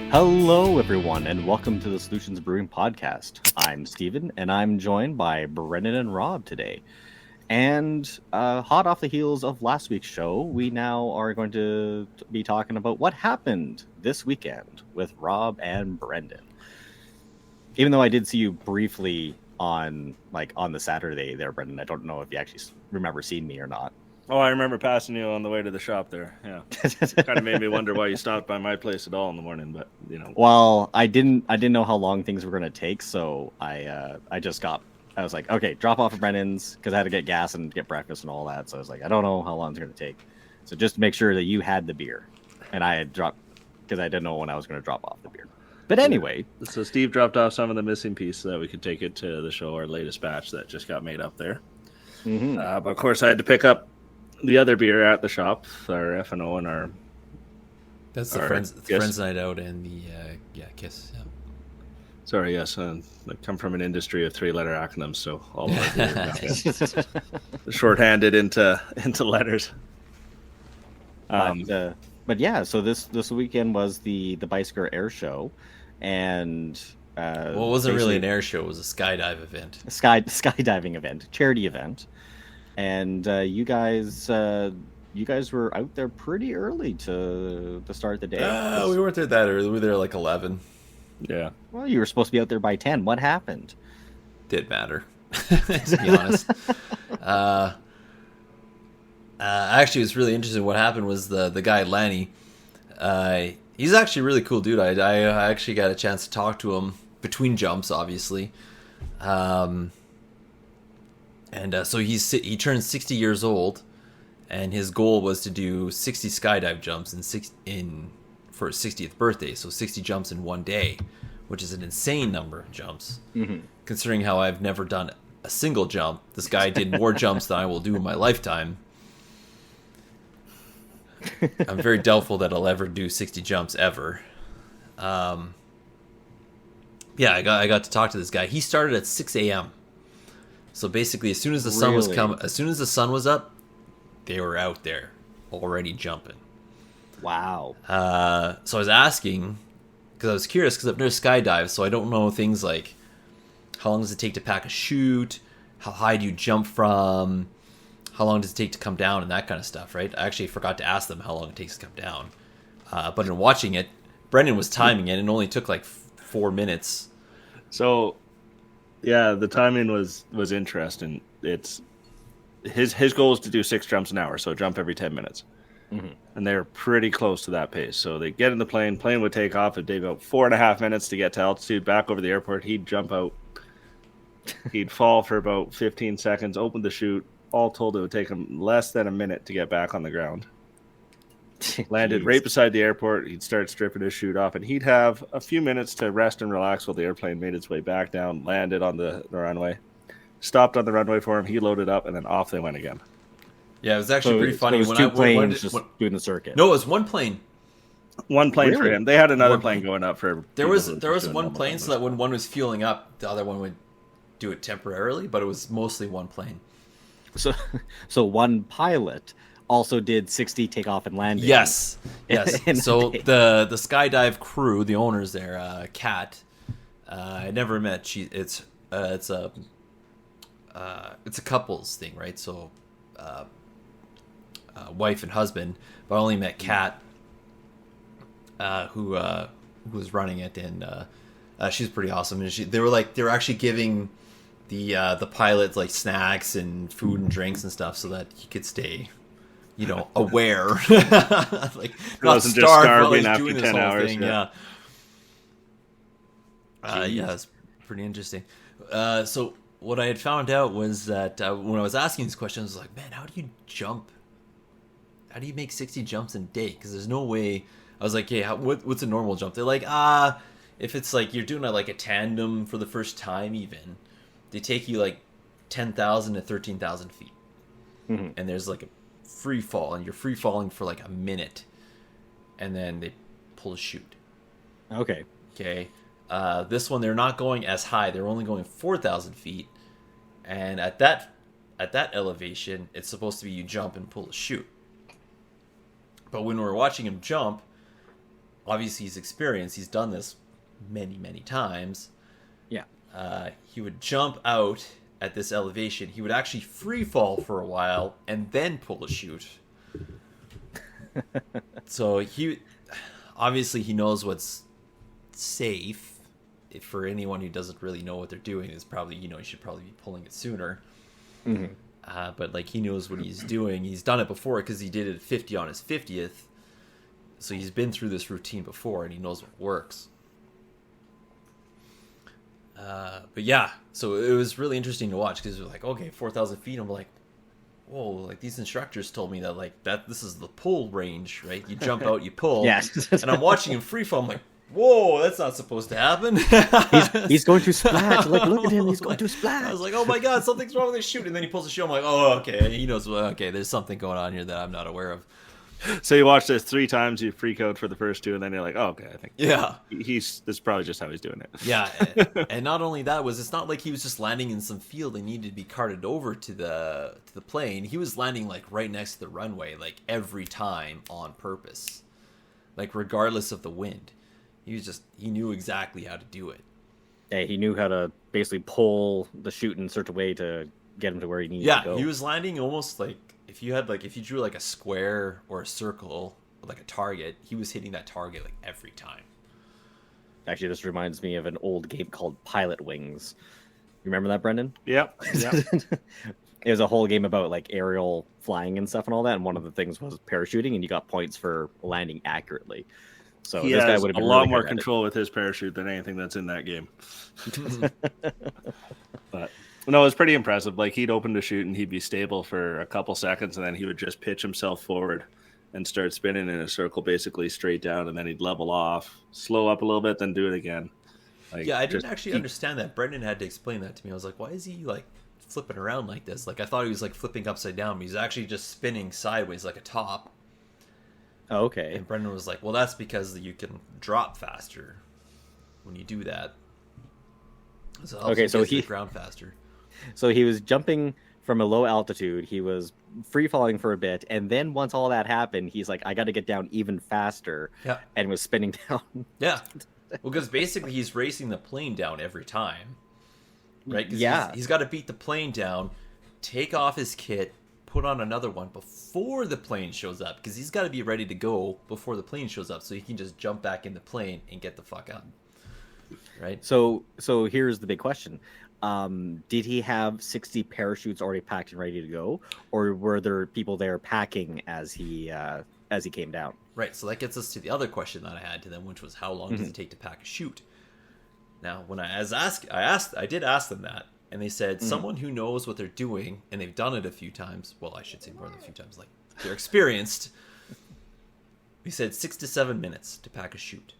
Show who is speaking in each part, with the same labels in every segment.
Speaker 1: Hello, everyone, and welcome to the Solutions Brewing Podcast. I'm Steven, and I'm joined by Brendan and Rob today. And hot off the heels of last week's show, we now are going to be talking about what happened this weekend with Rob and Brendan. Even though I did see you briefly on the Saturday there, Brendan, I don't know if you actually remember seeing me or not.
Speaker 2: Oh, I remember passing you on the way to the shop there. Yeah, kind of made me wonder why you stopped by my place at all in the morning. But
Speaker 1: Well, I didn't know how long things were going to take, so I was like, okay, drop off at Brennan's because I had to get gas and get breakfast and all that. So I was like, I don't know how long it's going to take, so just to make sure that you had the beer, and I had dropped because I didn't know when I was going to drop off the beer. But anyway,
Speaker 2: so Steve dropped off some of the missing piece so that we could take it to the show, our latest batch that just got made up there.
Speaker 1: Mm-hmm.
Speaker 2: But of course, I had to pick up the other beer at the shop, our F&O and our...
Speaker 3: That's the friends night out and the Kiss. Yeah.
Speaker 2: Sorry, yes. I come from an industry of three-letter acronyms, so all of our beer shorthanded into letters.
Speaker 1: But yeah, so this weekend was the Beiseker Air Show, and
Speaker 3: well, it wasn't really an air show; it was a skydive event,
Speaker 1: skydiving event, charity event. And you guys were out there pretty early to start the day.
Speaker 3: We weren't there that early. We were there like 11.
Speaker 2: Yeah.
Speaker 1: Well, you were supposed to be out there by 10. What happened?
Speaker 3: Didn't matter, to be honest. Actually, it was really interesting. What happened was the guy Lanny. He's actually a really cool dude. I actually got a chance to talk to him between jumps, obviously. So he turned 60 years old, and his goal was to do 60 skydive jumps for his 60th birthday. So 60 jumps in one day, which is an insane number of jumps.
Speaker 1: Mm-hmm.
Speaker 3: Considering how I've never done a single jump. This guy did more jumps than I will do in my lifetime. I'm very doubtful that I'll ever do 60 jumps ever. I got to talk to this guy. He started at 6 a.m. So basically, as soon as the sun was up, they were out there already jumping.
Speaker 1: Wow.
Speaker 3: So I was asking because I was curious because I've never skydived, so I don't know things like how long does it take to pack a chute, how high do you jump from, how long does it take to come down, and that kind of stuff. Right? I actually forgot to ask them how long it takes to come down. But in watching it, Brendan was timing it, and it only took like 4 minutes.
Speaker 2: So. Yeah, the timing was interesting. It's his goal is to do 6 jumps an hour, so jump every 10 minutes.
Speaker 1: Mm-hmm.
Speaker 2: And they're pretty close to that pace. So they get in the plane would take off. It'd take about 4.5 minutes to get to altitude, back over the airport. He'd jump out. He'd fall for about 15 seconds, open the chute. All told, it would take him less than a minute to get back on the ground. Landed right beside the airport. He'd start stripping his chute off, and he'd have a few minutes to rest and relax while the airplane made its way back down, landed on the runway, stopped on the runway for him. He loaded up, and then off they went again.
Speaker 3: Yeah, it was actually pretty funny.
Speaker 1: So it was two planes just doing the circuit.
Speaker 3: No, it was one plane.
Speaker 2: One plane really? For him. They had another plane going up for.
Speaker 3: There was one plane, so that when one was fueling up, the other one would do it temporarily, but it was mostly one plane.
Speaker 1: So one pilot also did 60 takeoff and landing.
Speaker 3: Yes. So the skydive crew, the owners there, Kat, I never met. It's a couples thing, right? So wife and husband. But I only met Kat, who was running it, and she's pretty awesome. And they were actually giving the pilot like snacks and food and drinks and stuff so that he could stay, aware, like not
Speaker 2: wasn't
Speaker 3: starved
Speaker 2: just starving
Speaker 3: while he's
Speaker 2: after
Speaker 3: doing
Speaker 2: 10
Speaker 3: this whole
Speaker 2: hours.
Speaker 3: thing. Yeah, it's pretty interesting. So what I had found out was that when I was asking these questions, I was like, man, how do you jump? How do you make 60 jumps in a day? Because there's no way. I was like, hey, what's a normal jump? They're like, if it's like you're doing a tandem for the first time, even they take you like 10,000 to 13,000 feet,
Speaker 1: mm-hmm.
Speaker 3: and there's like a free fall, and you're free falling for like a minute, and then they pull a chute.
Speaker 1: Okay.
Speaker 3: This one they're not going as high; they're only going 4,000 feet, and at that elevation, it's supposed to be you jump and pull a chute. But when we're watching him jump, obviously he's experienced. He's done this many, many times.
Speaker 1: Yeah.
Speaker 3: He would jump out at this elevation. He would actually free fall for a while and then pull a chute. So he knows what's safe. If for anyone who doesn't really know what they're doing, is probably, you should probably be pulling it sooner.
Speaker 1: Mm-hmm.
Speaker 3: But like, he knows what he's doing. He's done it before because he did it 50 on his 50th. So he's been through this routine before and he knows what works. But yeah, so it was really interesting to watch because it was like, okay, 4,000 feet. I'm like, whoa, like these instructors told me that this is the pull range, right? You jump out, you pull.
Speaker 1: Yes.
Speaker 3: And I'm watching him free fall. I'm like, whoa, that's not supposed to happen.
Speaker 1: he's going to splash. Like, look at him, he's going to splash.
Speaker 3: I was like, oh my god, something's wrong with this chute. And then he pulls the chute. I'm like, oh, okay. He knows, okay, there's something going on here that I'm not aware of.
Speaker 2: So you watch this 3 times, you freak out for the first 2, and then you're like, oh, okay, I think this is probably just how he's doing it.
Speaker 3: Yeah, and not only that, it's not like he was just landing in some field and needed to be carted over to the plane. He was landing like right next to the runway, like every time on purpose, like regardless of the wind. He knew exactly how to do it.
Speaker 1: Yeah, he knew how to basically pull the chute in such a way to get him to where he needed to go.
Speaker 3: Yeah, he was landing almost like if you drew like a square or a circle, like a target, he was hitting that target like every time.
Speaker 1: Actually, this reminds me of an old game called Pilot Wings. You remember that, Brendan?
Speaker 2: Yep.
Speaker 1: It was a whole game about like aerial flying and stuff and all that, and one of the things was parachuting, and you got points for landing accurately. So
Speaker 2: he
Speaker 1: this guy
Speaker 2: has
Speaker 1: would have
Speaker 2: a
Speaker 1: been
Speaker 2: lot
Speaker 1: really
Speaker 2: more
Speaker 1: good at
Speaker 2: control with his parachute than anything that's in that game. But no, it was pretty impressive. Like, he'd open the chute and he'd be stable for a couple seconds, and then he would just pitch himself forward and start spinning in a circle, basically straight down, and then he'd level off, slow up a little bit, then do it again. Like,
Speaker 3: yeah, I didn't actually understand that. Brendan had to explain that to me. I was like, why is he like flipping around like this? Like, I thought he was like flipping upside down, but he's actually just spinning sideways like a top.
Speaker 1: Oh, okay.
Speaker 3: And Brendan was like, well, that's because you can drop faster when you do that. So
Speaker 1: okay, so he
Speaker 3: ground faster.
Speaker 1: So he was jumping from a low altitude. He was free falling for a bit, and then once all that happened, he's like, I got to get down even faster.
Speaker 3: Yeah.
Speaker 1: And was spinning down.
Speaker 3: Yeah. Well, because basically he's racing the plane down every time, right?
Speaker 1: Yeah.
Speaker 3: He's got to beat the plane down, take off his kit, put on another one before the plane shows up, because he's got to be ready to go before the plane shows up, so he can just jump back in the plane and get the fuck out. Right.
Speaker 1: So here's the big question: did he have 60 parachutes already packed and ready to go, or were there people there packing as he came down?
Speaker 3: Right. So that gets us to the other question that I had to them, which was how long does it take to pack a chute? Now, when I did ask them that, and they said someone who knows what they're doing and they've done it a few times. Well, I should say more than a few times. Like, they're experienced. They said 6 to 7 minutes to pack a chute.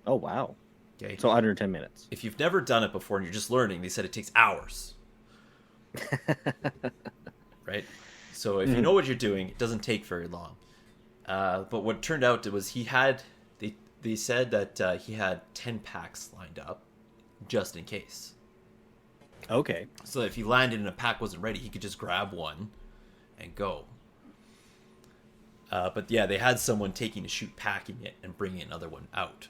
Speaker 1: Oh wow.
Speaker 3: Okay.
Speaker 1: So under 10 minutes.
Speaker 3: If you've never done it before and you're just learning, they said it takes hours. Right? So if you know what you're doing, it doesn't take very long. But what turned out was they said that he had 10 packs lined up just in case.
Speaker 1: Okay.
Speaker 3: So if he landed and a pack wasn't ready, he could just grab one and go. But yeah, they had someone taking a chute, packing it, and bringing another one out.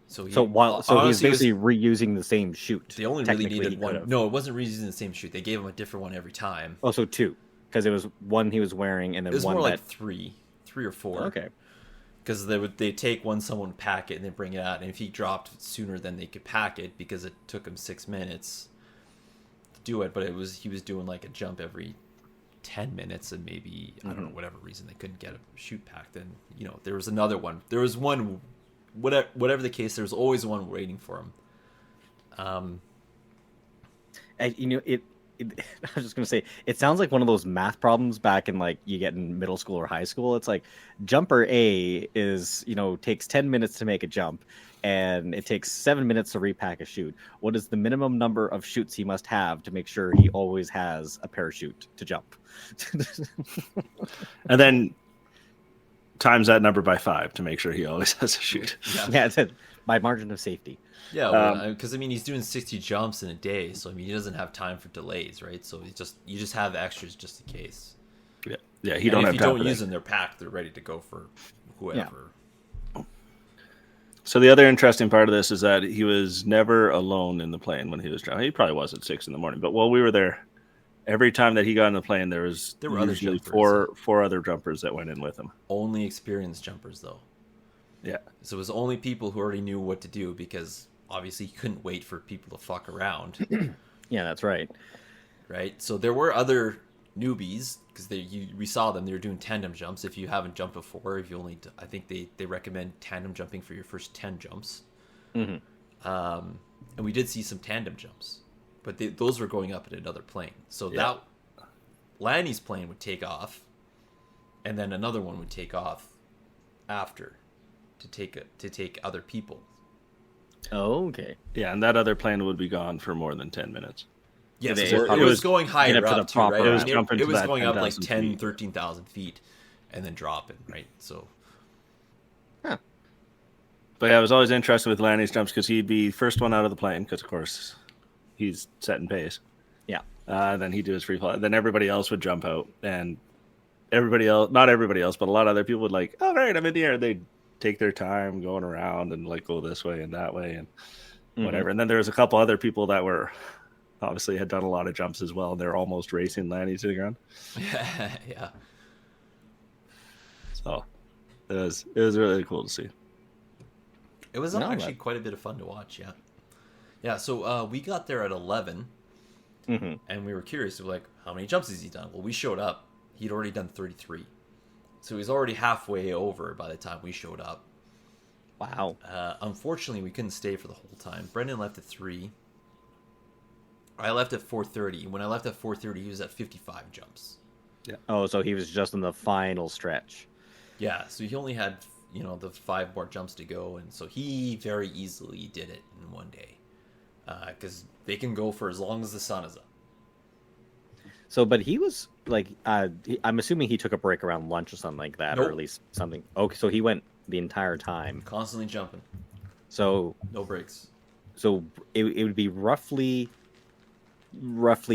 Speaker 3: So he
Speaker 1: was basically reusing the same chute.
Speaker 3: They only really needed one. No, it wasn't reusing the same chute. They gave him a different one every time.
Speaker 1: Oh, so 2, because it was one he was wearing, and then
Speaker 3: it was
Speaker 1: one
Speaker 3: more
Speaker 1: that...
Speaker 3: like three or 4.
Speaker 1: Okay.
Speaker 3: Because they take one, someone pack it, and then bring it out. And if he dropped sooner, then they could pack it because it took him 6 minutes to do it. But he was doing like a jump every 10 minutes, and maybe I don't know, whatever reason they couldn't get a chute packed. Then there was another one. There was one. Whatever the case, there's always one waiting for him.
Speaker 1: And, I was just gonna say, it sounds like one of those math problems back in like you get in middle school or high school. It's like jumper A is takes 10 minutes to make a jump, and it takes 7 minutes to repack a chute. What is the minimum number of chutes he must have to make sure he always has a parachute to jump?
Speaker 2: And then times that number by 5 to make sure he always has a chute.
Speaker 1: Yeah, it's by margin of safety.
Speaker 3: Yeah, because he's doing 60 jumps in a day, so he doesn't have time for delays, right? So you just have extras just in case.
Speaker 2: Yeah. If
Speaker 3: you don't use them, they're packed. They're ready to go for whoever.
Speaker 2: So the other interesting part of this is that he was never alone in the plane when he was jumping. He probably was at 6 a.m. But while we were there, every time that he got in the plane, there were
Speaker 3: other
Speaker 2: usually
Speaker 3: jumpers,
Speaker 2: four other jumpers that went in with him.
Speaker 3: Only experienced jumpers, though.
Speaker 2: Yeah.
Speaker 3: So it was only people who already knew what to do, because obviously you couldn't wait for people to fuck around.
Speaker 1: Yeah, that's right.
Speaker 3: Right? So there were other newbies, because we saw them. They were doing tandem jumps. If you haven't jumped before, I think they recommend tandem jumping for your first 10 jumps.
Speaker 1: Mm-hmm.
Speaker 3: And we did see some tandem jumps, but those were going up in another plane. So that Lanny's plane would take off, and then another one would take off after to take other people.
Speaker 1: Oh, okay.
Speaker 2: Yeah, and that other plane would be gone for more than 10 minutes.
Speaker 3: Yes,
Speaker 1: It
Speaker 3: it was going higher up too, right?
Speaker 2: It was
Speaker 3: It was going up like
Speaker 2: 10,000
Speaker 3: 10,
Speaker 2: feet.
Speaker 3: 13,000 feet and then dropping, right? So
Speaker 2: But yeah, I was always interested with Lanny's jumps because he'd be first one out of the plane because, of course, he's setting pace.
Speaker 1: Yeah.
Speaker 2: Then he'd do his free fall. Then everybody else would jump out, and not everybody else, but a lot of other people would like, all right, I'm in the air. They'd take their time going around and like go this way and that way and whatever. And then there was a couple other people that were obviously had done a lot of jumps as well. And they're almost racing Lanny to the ground.
Speaker 3: yeah.
Speaker 2: So it was really cool to see.
Speaker 3: It was actually quite a bit of fun to watch, yeah. Yeah, so we got there at 11, and we were curious. We were like, how many jumps has he done? Well, we showed up. He'd already done 33. So he was already halfway over by the time we showed up.
Speaker 1: Wow.
Speaker 3: Unfortunately, we couldn't stay for the whole time. Brendan left at 3. I left at 4:30. When I left at 4:30, he was at 55 jumps.
Speaker 2: Yeah.
Speaker 1: Oh, so he was just in the final stretch.
Speaker 3: Yeah, so he only had, the 5 more jumps to go, and so he very easily did it in one day. Because they can go for as long as the sun is up.
Speaker 1: So, but he was like, I'm assuming he took a break around lunch or something like that,
Speaker 3: Nope.
Speaker 1: or at least something. Okay, so he went the entire time.
Speaker 3: Constantly jumping.
Speaker 1: So
Speaker 3: No breaks.
Speaker 1: So it would be roughly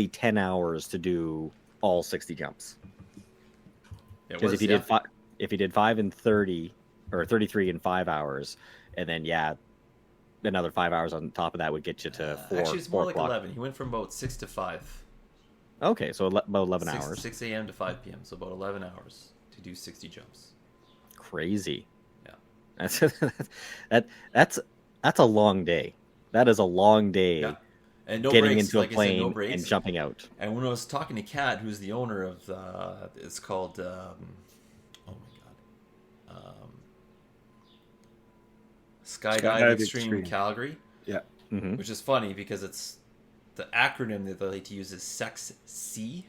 Speaker 1: 10 hours to do all 60 jumps. Because if he did 5 in 30 or 33 in 5 hours, and then another 5 hours on top of that would get you to 4.
Speaker 3: Actually, it's more like
Speaker 1: o'clock.
Speaker 3: 11. He went from about 6 to 5.
Speaker 1: Okay, so about 11 hours.
Speaker 3: 6 a.m. to 5 p.m. So about 11 hours to do 60 jumps.
Speaker 1: Crazy.
Speaker 3: Yeah.
Speaker 1: That's a long day. That is a long day.
Speaker 3: Yeah. And no
Speaker 1: getting
Speaker 3: breaks,
Speaker 1: into
Speaker 3: like
Speaker 1: a plane
Speaker 3: no breaks.
Speaker 1: and jumping out.
Speaker 3: And when I was talking to Kat, who's the owner of it's called Skydive Extreme Calgary.
Speaker 2: Yeah.
Speaker 1: Mm-hmm.
Speaker 3: Which is funny because it's the acronym that they like to use is SEXC.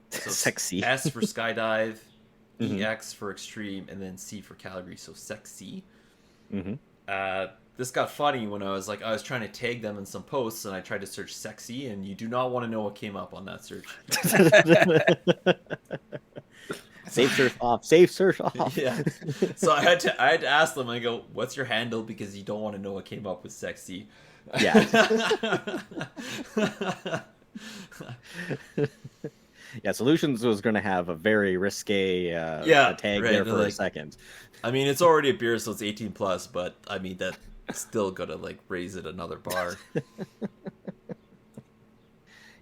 Speaker 3: So
Speaker 1: Sexy.
Speaker 3: S for skydive, EX for extreme, and then C for Calgary. So SEXC.
Speaker 1: Mm-hmm.
Speaker 3: This got funny when I was trying to tag them in some posts, and I tried to search sexy, and you do not want to know what came up on that search.
Speaker 1: Safe search off.
Speaker 3: Yeah. So I had to ask them. I go, "What's your handle?" Because you don't want to know what came up with sexy.
Speaker 1: Yeah. Yeah, Solutions was going to have a very risque tag there for a second.
Speaker 3: I mean, it's already a beer, so it's 18 plus, but I mean that's still gonna raise it another bar.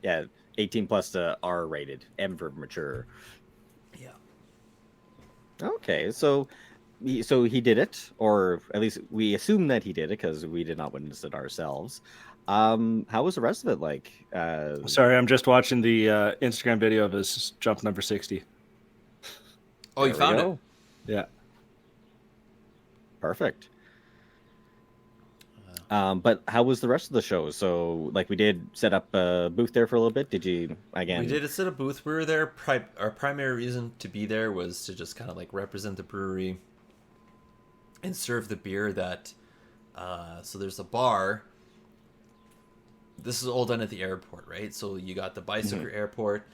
Speaker 1: Yeah, 18 plus to R rated, M for mature.
Speaker 3: Yeah.
Speaker 1: Okay, so he did it, or at least we assume that he did it because we did not witness it ourselves. How was the rest of it like?
Speaker 2: Sorry, I'm just watching the Instagram video of his jump number 60.
Speaker 3: Oh, you found it?
Speaker 2: Yeah.
Speaker 1: Perfect. But how was the rest of the show? So, we did set up a booth there for a little bit. Did you, again?
Speaker 3: We did set a booth. We were there. Our primary reason to be there was to just kind of represent the brewery and serve the beer that... so there's a bar. This is all done at the airport, right? So you got the Beiseker Airport.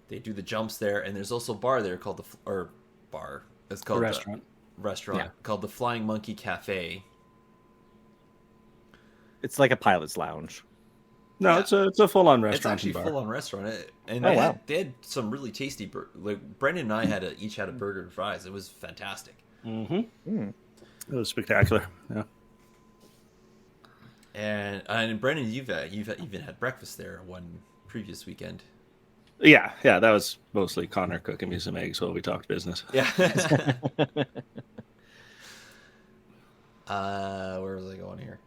Speaker 3: They do the jumps there. And there's also a bar there called It's called
Speaker 2: restaurant.
Speaker 3: Restaurant called the Flying Monkey Cafe.
Speaker 1: It's like a pilot's lounge.
Speaker 2: No, it's a full-on restaurant.
Speaker 3: It's actually full-on restaurant. And they had some really tasty... Brendan and I each had a burger and fries. It was fantastic.
Speaker 2: Mm-hmm. It was spectacular. Yeah.
Speaker 3: And Brendan, you've even had breakfast there one previous weekend.
Speaker 2: Yeah, that was mostly Connor cooking me some eggs while we talked business.
Speaker 3: Yeah. Where was I going here?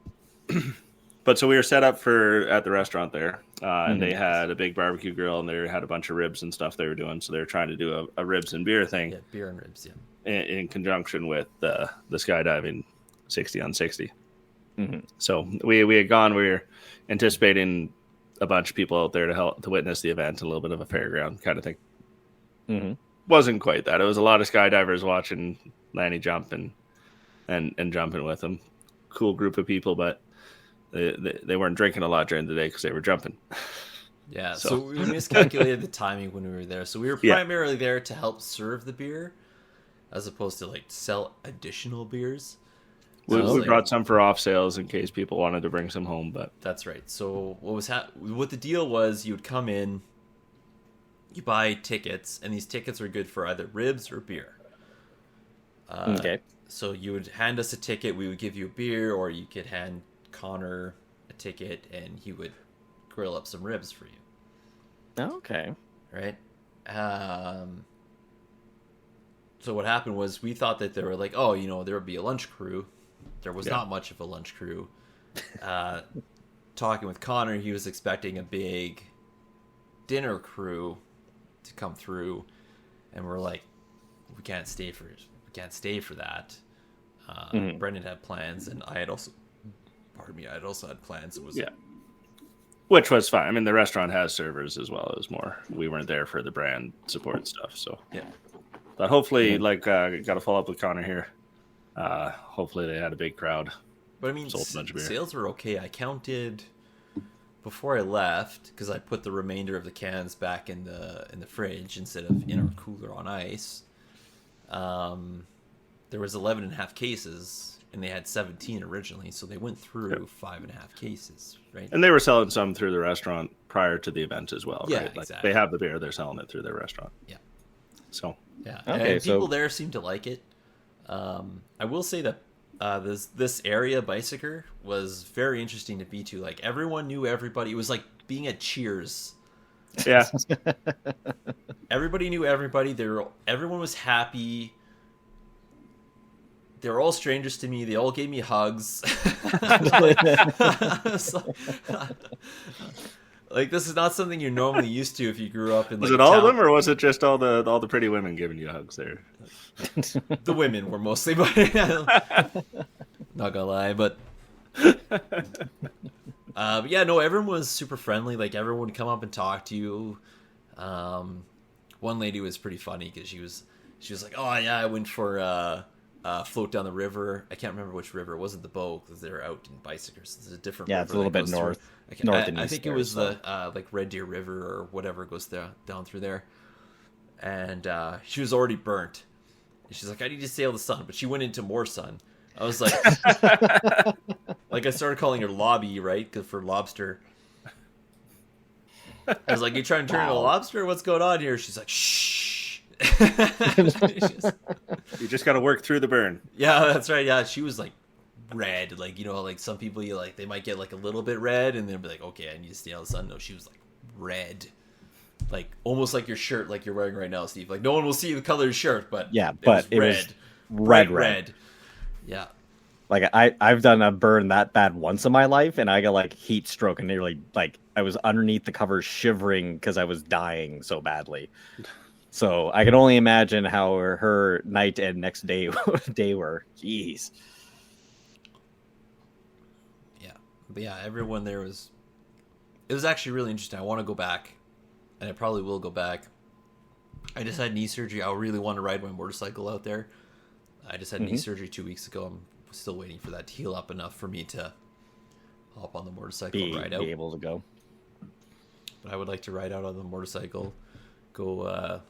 Speaker 2: But so we were set up at the restaurant there, and they had a big barbecue grill, and they had a bunch of ribs and stuff they were doing. So they were trying to do a ribs and beer thing.
Speaker 3: Yeah, beer and ribs. Yeah.
Speaker 2: In conjunction with the skydiving 60 on 60.
Speaker 1: Mm-hmm.
Speaker 2: So we had gone. We were anticipating a bunch of people out there to witness the event, a little bit of a fairground kind of thing.
Speaker 1: Mm-hmm.
Speaker 2: Wasn't quite that. It was a lot of skydivers watching Lanny jump and jumping with him. Cool group of people, but they weren't drinking a lot during the day because they were jumping.
Speaker 3: Yeah, so we miscalculated the timing when we were there. So we were primarily there to help serve the beer, as opposed to like sell additional beers. So
Speaker 2: we brought some for off sales in case people wanted to bring some home. But
Speaker 3: that's right. So what the deal was, you would come in, you buy tickets, and these tickets are good for either ribs or beer.
Speaker 1: Okay.
Speaker 3: So you would hand us a ticket, we would give you a beer, or you could hand Connor a ticket, and he would grill up some ribs for you.
Speaker 1: Okay.
Speaker 3: Right? So what happened was we thought that they were like, oh, there would be a lunch crew. There was not much of a lunch crew. Talking with Connor, he was expecting a big dinner crew to come through, and we're like, we can't stay for that. Brendan had plans, and I had also had plans.
Speaker 2: Which was fine. I mean, the restaurant has servers as well as more. We weren't there for the brand support stuff, so
Speaker 3: yeah.
Speaker 2: But hopefully, got to follow up with Connor here. Hopefully, they had a big crowd.
Speaker 3: But I mean, sales were okay. I counted before I left because I put the remainder of the cans back in the fridge instead of in our cooler on ice. There was 11.5 cases, and they had 17 originally, so they went through 5.5 cases, right?
Speaker 2: And they were selling some through the restaurant prior to the event as well,
Speaker 3: yeah,
Speaker 2: right? Like
Speaker 3: exactly.
Speaker 2: They have the beer, they're selling it through their restaurant.
Speaker 3: Yeah.
Speaker 2: So.
Speaker 3: Yeah.
Speaker 1: Okay,
Speaker 3: and people there seem to like it. I will say that this area, Beiseker, was very interesting to be to. Like, everyone knew everybody. It was like being at Cheers.
Speaker 2: Yeah.
Speaker 3: Everybody knew everybody. Everyone was happy. They were all strangers to me. They all gave me hugs. Like, this is not something you're normally used to if you grew up in.
Speaker 2: Was it all of them, or was it just all the pretty women giving you hugs there?
Speaker 3: The women were mostly, but not gonna lie, but yeah, no, everyone was super friendly. Like, everyone would come up and talk to you. One lady was pretty funny because she was like, "Oh yeah, I went for float down the river. I can't remember which river. It wasn't the Bow because they're out in Beiseker. So there's a different river.
Speaker 1: It's a little bit north.
Speaker 3: I think it was the like Red Deer River or whatever goes down through there. And she was already burnt. And she's like, I need to sail the sun, but she went into more sun. I was like, like I started calling her Lobby, right? For lobster. I was like, you trying to turn into a lobster? What's going on here? She's like, shh.
Speaker 2: You just got to work through the burn.
Speaker 3: Yeah, that's right. Yeah, she was like red. Like, like some people, they might get like a little bit red and then be like, okay, I need to stay out of the sun. No, she was like red. Like almost like your shirt, like you're wearing right now, Steve. Like no one will see the color of your shirt, but
Speaker 1: yeah, it was red.
Speaker 3: Yeah.
Speaker 1: Like I've done a burn that bad once in my life, and I got like heat stroke, and nearly like I was underneath the covers shivering because I was dying so badly. So I can only imagine how her night and next day were. Jeez.
Speaker 3: Yeah, but yeah, everyone there was. It was actually really interesting. I want to go back, and I probably will go back. I just had knee surgery. I really want to ride my motorcycle out there. I just had knee surgery 2 weeks ago. I'm still waiting for that to heal up enough for me to hop on the motorcycle and ride out.
Speaker 1: Be able to go.
Speaker 3: But I would like to ride out on the motorcycle, go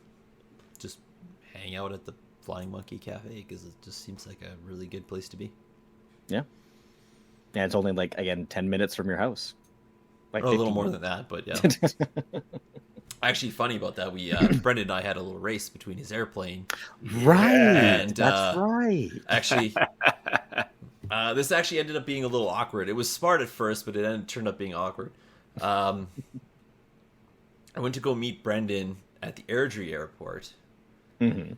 Speaker 3: just hang out at the Flying Monkey Cafe because it just seems like a really good place to be.
Speaker 1: Yeah. Yeah, it's only like, again, 10 minutes from your house. Like
Speaker 3: a little more than that, but yeah. Actually, funny about that, we Brendan and I had a little race between his airplane.
Speaker 1: Right,
Speaker 3: and,
Speaker 1: that's right.
Speaker 3: Actually, This actually ended up being a little awkward. It was smart at first, but it turned up being awkward. I went to go meet Brendan at the Airdrie airport.
Speaker 1: Mm-hmm.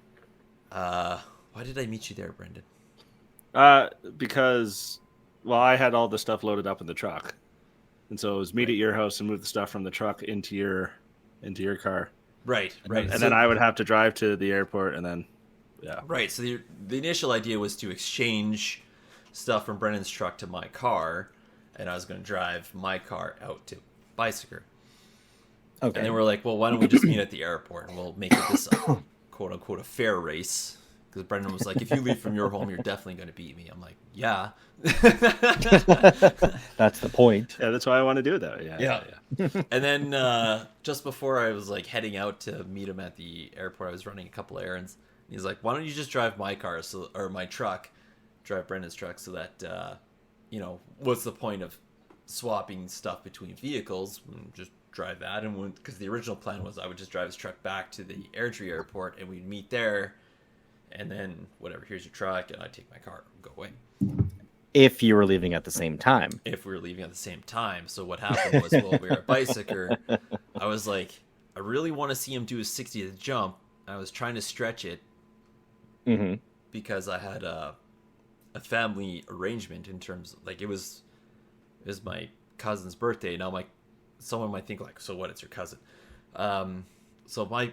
Speaker 3: Why did I meet you there, Brendan?
Speaker 2: Because, well, I had all the stuff loaded up in the truck, and so it was meet at your house and move the stuff from the truck into your car.
Speaker 3: Right.
Speaker 2: And then I would have to drive to the airport, and then, yeah.
Speaker 3: Right. So the initial idea was to exchange stuff from Brendan's truck to my car, and I was going to drive my car out to Beiseker.
Speaker 1: Okay.
Speaker 3: And then we're like, well, why don't we just meet at the airport and we'll make it this quote unquote a fair race? Because Brendan was like, if you leave from your home, you're definitely going to beat me. I'm like, yeah.
Speaker 1: That's the point.
Speaker 2: Yeah, that's why I want to do it that way. Yeah.
Speaker 3: And then just before I was like heading out to meet him at the airport, I was running a couple errands. And he's like, why don't you just drive my car or my truck, drive Brendan's truck, so that what's the point of swapping stuff between vehicles? Just drive that. And because the original plan was I would just drive his truck back to the Airdrie airport and we'd meet there. And then, whatever, here's your truck, and I take my car and go away.
Speaker 1: If you were leaving at the same time.
Speaker 3: If we were leaving at the same time. So what happened was, while we were at Beiseker, I was like, I really want to see him do his 60th jump. I was trying to stretch it because I had a family arrangement in terms of, like, it was my cousin's birthday. Now, someone might think, like, so what, it's your cousin. So my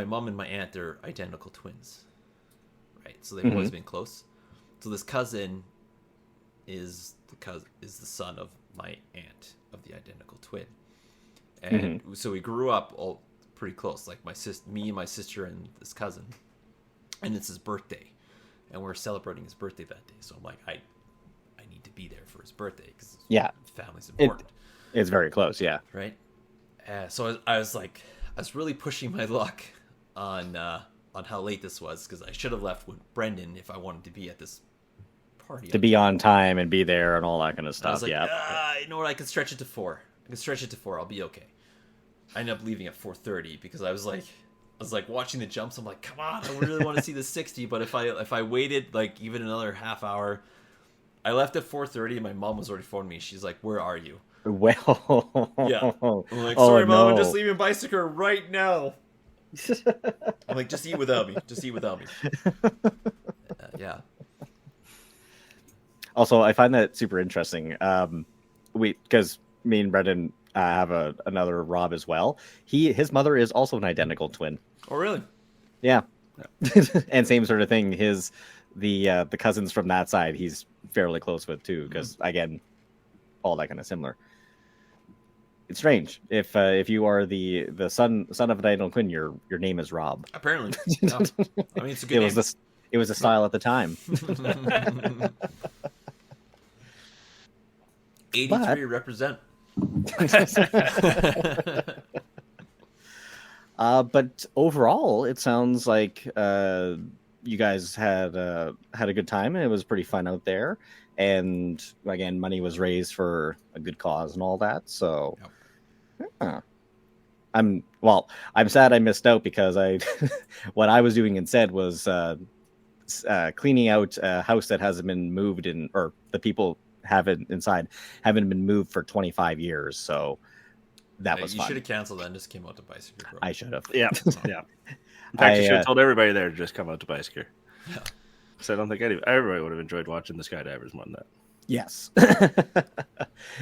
Speaker 3: mom and my aunt, they're identical twins, right? So they've always been close. So this cousin is the son of my aunt of the identical twin, and so we grew up all pretty close. Like me and my sister and this cousin, and it's his birthday, and we're celebrating his birthday that day. So I'm like, I need to be there for his birthday because family's important.
Speaker 1: It's very close, yeah.
Speaker 3: Right. So I was really pushing my luck on how late this was, because I should have left with Brendan if I wanted to be at this party.
Speaker 1: To be on time and be there and all that kind of stuff.
Speaker 3: I was like,
Speaker 1: yeah.
Speaker 3: You know what? I can stretch it to 4. I'll be okay. I ended up leaving at 4:30 because I was like watching the jumps. I'm like, come on, I really want to see the 60. But if I waited like even another half hour, I left at 4:30 and my mom was already phoning me. She's like, where are you?
Speaker 1: Well,
Speaker 3: yeah. I'm like, sorry, Mom, I'm just leaving Beiseker right now. I'm like, just eat without me. Yeah.
Speaker 1: Also, I find that super interesting. Because me and Brendan have another Rob as well. His mother is also an identical twin.
Speaker 3: Oh, really?
Speaker 1: Yeah. And same sort of thing. The cousins from that side, he's fairly close with too. Because again, all that kind of similar. It's strange if you are the son of an identical twin, your name is Rob.
Speaker 3: Apparently, yeah. I mean, it's a good name.
Speaker 1: It was a style at the time.
Speaker 3: 83 represent.
Speaker 1: But overall, it sounds like you guys had a good time, and it was pretty fun out there. And again, money was raised for a good cause and all that. So, I'm sad I missed out because what I was doing instead was cleaning out a house that hasn't been moved or the people haven't been moved for 25 years. So that was
Speaker 3: you
Speaker 1: fun.
Speaker 3: should have canceled that and just came out to Beiseker. Bro.
Speaker 1: I should have.
Speaker 2: Yeah. In fact, you should have told everybody there to just come out to Beiseker. Yeah. So I don't think everybody would have enjoyed watching the skydivers more than that.
Speaker 1: Yes.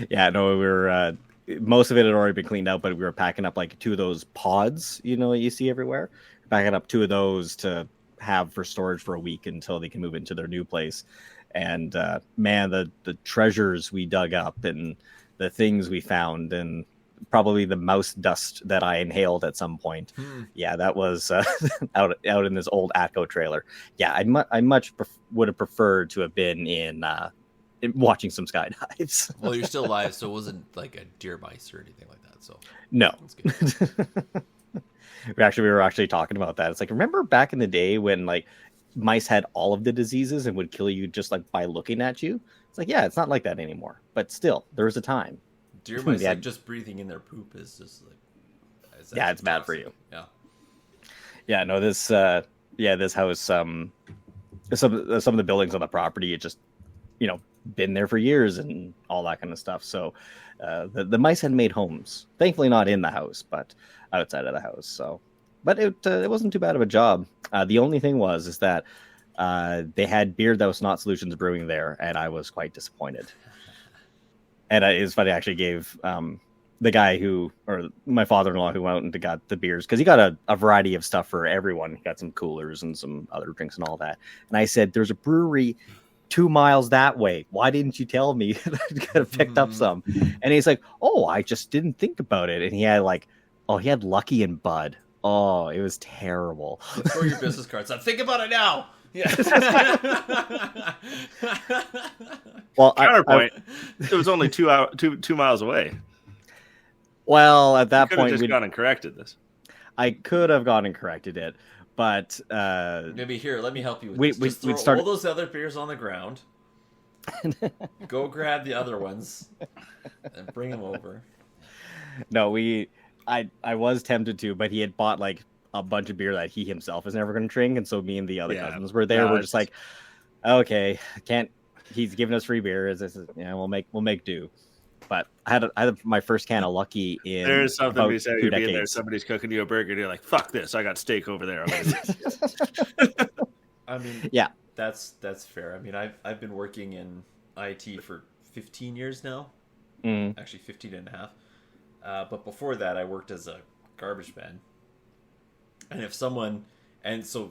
Speaker 1: Yeah, no, we were most of it had already been cleaned out, but we were packing up like 2 of those pods, you see everywhere. Packing up 2 of those to have for storage for a week until they can move into their new place. And man, the treasures we dug up and the things we found, and probably the mouse dust that I inhaled at some point. Yeah, that was out in this old Atco trailer. Yeah, I much would have preferred to have been in watching some skydives.
Speaker 3: Well, you're still alive, so it wasn't like a deer mice or anything like that. So
Speaker 1: no.
Speaker 3: That's good.
Speaker 1: we were actually talking about that. It's like, remember back in the day when like mice had all of the diseases and would kill you just like by looking at you? It's like, yeah, it's not like that anymore. But still, there was a time.
Speaker 3: Deer mice, like just breathing in their poop is just like,
Speaker 1: yeah, it's bad for you.
Speaker 3: Yeah.
Speaker 1: Yeah, no, this house, some of the buildings on the property, it just been there for years and all that kind of stuff. So the mice had made homes, thankfully not in the house, but outside of the house. So, but it wasn't too bad of a job. The only thing is that they had beer that was not Solutions Brewing there, and I was quite disappointed. And it's funny, I actually gave the guy or my father-in-law who went and got the beers, because he got a variety of stuff for everyone. He got some coolers and some other drinks and all that. And I said, there's a brewery 2 miles that way. Why didn't you tell me? I could have picked up some. And he's like, oh, I just didn't think about it. And he had Lucky and Bud. Oh, it was terrible.
Speaker 3: Throw your business cards up. Think about it now. Yeah.
Speaker 1: Well,
Speaker 2: counterpoint. It was only 2 miles away.
Speaker 1: Well, at that point,
Speaker 2: we'd gone and corrected this.
Speaker 1: I could have gone and corrected it, but
Speaker 3: maybe here. Let me help you with this. Just throw all those other beers on the ground. Go grab the other ones and bring them over.
Speaker 1: No, I was tempted to, but he had bought like a bunch of beer that he himself is never going to drink, and so me and the other cousins were there. We're just like, okay, he's giving us free beer. We'll make do. But I had my first can of Lucky in.
Speaker 2: There's something to be said. You're being there,
Speaker 1: decades.
Speaker 2: somebody's cooking you a burger, and you're like, "Fuck this! I got steak over there."
Speaker 3: I mean,
Speaker 1: yeah,
Speaker 3: that's fair. I mean, I've been working in IT for 15 years now. Actually 15 and a half. But before that, I worked as a garbage man. And so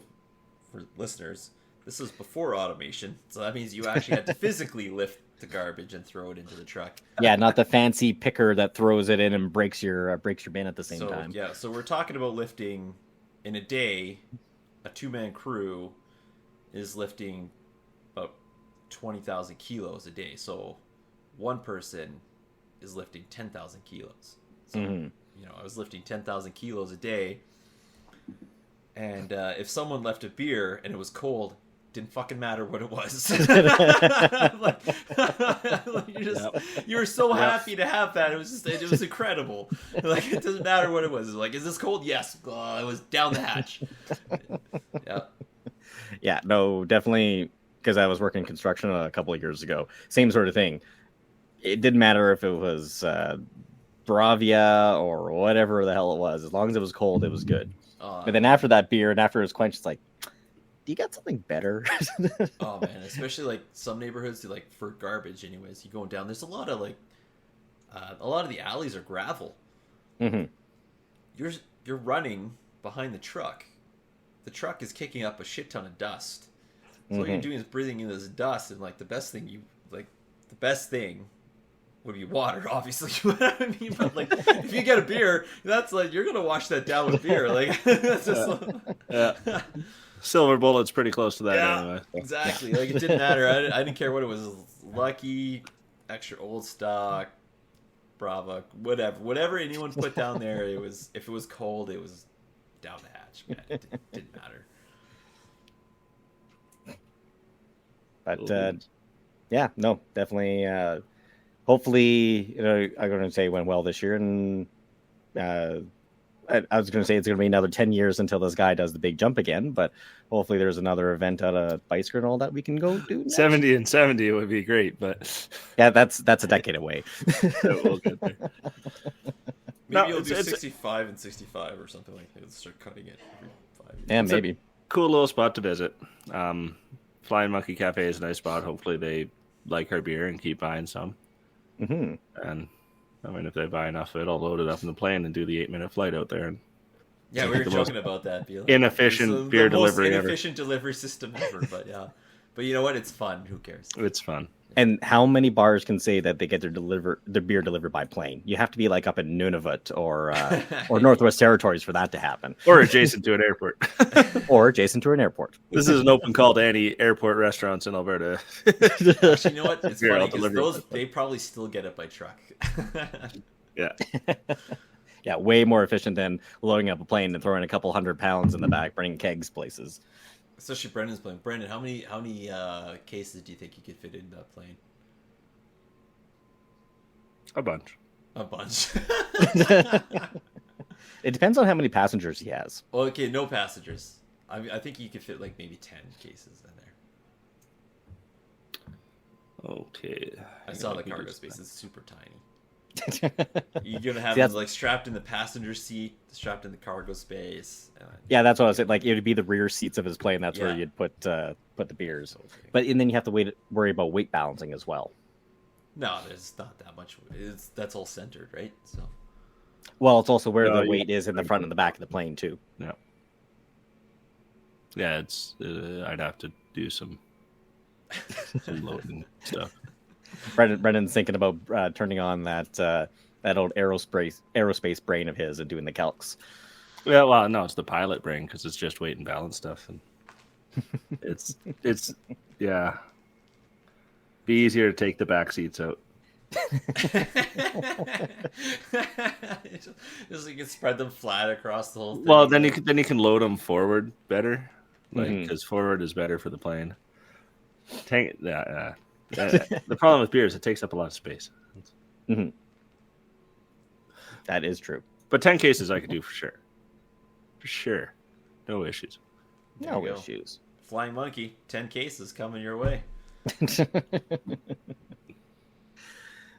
Speaker 3: for listeners, this was before automation, so that means you actually had to physically lift the garbage and throw it into the truck.
Speaker 1: Yeah, not the fancy picker that throws it in and breaks your bin at the same time.
Speaker 3: Yeah, so we're talking about lifting in a day. A 2-man crew is lifting about 20,000 kilos a day. So one person is lifting 10,000 kilos. So I was lifting 10,000 kilos a day. And if someone left a beer and it was cold, didn't fucking matter what it was. You were so happy to have that. It was incredible. Like, it doesn't matter what it was. It's like, is this cold? Yes. It was down the hatch. Yeah.
Speaker 1: Yeah. No, definitely. Because I was working construction a couple of years ago. Same sort of thing. It didn't matter if it was Bravia or whatever the hell it was. As long as it was cold, it was good. But then after that beer and after it was quenched, it's like, do you got something better?
Speaker 3: Oh man, especially like some neighborhoods, like for garbage anyways, you going down, there's a lot of the alleys are gravel. You're running behind the truck is kicking up a shit ton of dust, so what you're doing is breathing in this dust, and like the best thing would be water, obviously. I mean, but like, if you get a beer, that's like, you're gonna wash that down with beer. Like, that's just
Speaker 2: Silver Bullet's pretty close to that anyway.
Speaker 3: Exactly. Like, it didn't matter. I didn't care what it was. Lucky, extra old stock, Brava, whatever anyone put down there. It was, if it was cold, it was down the hatch. Man, it didn't matter.
Speaker 1: But yeah, no, definitely. Hopefully, I'm going to say it went well this year, and I was going to say it's going to be another 10 years until this guy does the big jump again, but hopefully there's another event out of Beiseker and all that we can go do next.
Speaker 2: 70 and 70 would be great, but
Speaker 1: yeah, that's a decade away.
Speaker 2: We'll get there.
Speaker 3: Maybe you'll do 65 and 65 or something like that. Let's start cutting it every 5 years.
Speaker 1: Yeah, maybe.
Speaker 2: Cool little spot to visit. Flying Monkey Cafe is a nice spot. Hopefully they like our beer and keep buying some. And I mean, if they buy enough of it, I'll load it up in the plane and do the 8-minute flight out there. And
Speaker 3: yeah, we were joking about that.
Speaker 2: Inefficient beer delivery ever.
Speaker 3: Inefficient delivery system ever, but yeah. But you know what? It's fun. Who cares?
Speaker 2: It's fun.
Speaker 1: And how many bars can say that they get their beer delivered by plane? You have to be like up in Nunavut or Northwest Territories for that to happen.
Speaker 2: Or adjacent to an airport.
Speaker 1: Or adjacent to an airport.
Speaker 2: This is an open call to any airport restaurants in Alberta.
Speaker 3: Actually, you know what? It's funny because they probably still get it by truck.
Speaker 2: Yeah.
Speaker 1: Yeah, way more efficient than loading up a plane and throwing a couple 100 pounds in the back, bringing kegs places.
Speaker 3: Especially Brendan's plane. Brendan, how many cases do you think you could fit in that plane?
Speaker 2: A bunch.
Speaker 3: A bunch.
Speaker 1: It depends on how many passengers he has.
Speaker 3: Okay, no passengers. I think you could fit like maybe 10 cases in there.
Speaker 2: Okay.
Speaker 3: I saw the
Speaker 2: we can
Speaker 3: cargo
Speaker 2: do
Speaker 3: space.
Speaker 2: that.
Speaker 3: It's super tiny. You're gonna have
Speaker 1: See,
Speaker 3: them
Speaker 1: that's-
Speaker 3: like strapped in the passenger seat, strapped in the cargo space.
Speaker 1: Yeah, that's what I was saying. Like, it would be the rear seats of his plane. That's where
Speaker 3: Yeah.
Speaker 1: you'd put the beers. But and then you have to worry about weight balancing as well.
Speaker 3: No, there's not that much. That's all centered, right? So
Speaker 1: Well, it's also where
Speaker 2: No,
Speaker 1: the
Speaker 2: you-
Speaker 1: weight is in the front and the back of the plane too.
Speaker 2: Yeah. Yeah, it's. I'd have to do some loading stuff.
Speaker 1: Brendan's thinking about turning on that old aerospace brain of his and doing the calcs.
Speaker 2: Yeah, well, no, it's the pilot brain because it's just weight and balance stuff, and it's yeah. Be easier to take the back seats out.
Speaker 3: just you can spread them flat across the whole thing.
Speaker 2: Well, then you can load them forward better, like
Speaker 1: Mhm.
Speaker 2: because forward is better for the plane. The problem with beer is it takes up a lot of space.
Speaker 1: That is true.
Speaker 2: But 10 cases I could do for sure, no issues.
Speaker 3: There
Speaker 1: No
Speaker 3: you go.
Speaker 1: issues.
Speaker 3: Flying Monkey, 10 cases coming your way.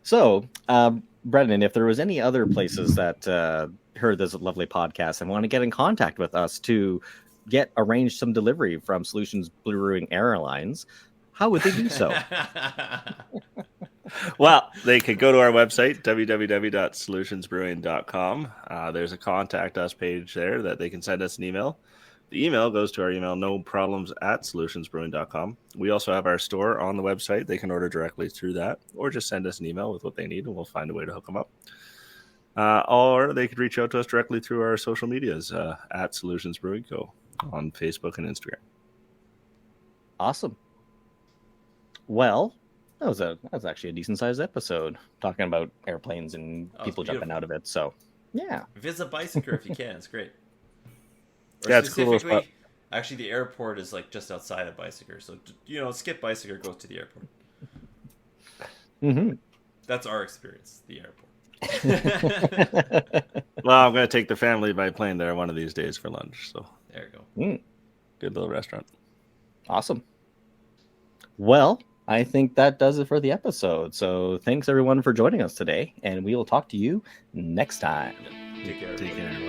Speaker 1: So, Brendan, if there was any other places that heard this lovely podcast and want to get in contact with us to get arrange some delivery from Solutions Brewing Airlines, how would they do so?
Speaker 2: Well, they could go to our website, www.solutionsbrewing.com. There's a contact us page there that they can send us an email. The email goes to our email, noproblems@solutionsbrewing.com. We also have our store on the website. They can order directly through that or just send us an email with what they need, and we'll find a way to hook them up. Or they could reach out to us directly through our social medias at Solutions Brewing Co. on Facebook and Instagram.
Speaker 1: Awesome. Well, that was actually a decent sized episode talking about airplanes and
Speaker 3: That was
Speaker 1: people jumping
Speaker 3: beautiful.
Speaker 1: out of it. So, yeah.
Speaker 3: Visit Beiseker if you can. It's great. Or
Speaker 2: Yeah, it's a cool little
Speaker 3: specifically,
Speaker 2: spot.
Speaker 3: actually, the airport is like just outside of Beiseker. So, skip Beiseker, go to the airport.
Speaker 1: Mm-hmm.
Speaker 3: That's our experience, the airport.
Speaker 2: Well, I'm going to take the family by plane there one of these days for lunch. So,
Speaker 3: There you go.
Speaker 2: good little restaurant.
Speaker 1: Awesome. Well, I think that does it for the episode. So thanks everyone for joining us today, and we will talk to you next time.
Speaker 3: Take care.
Speaker 2: Take
Speaker 3: everybody.
Speaker 2: care.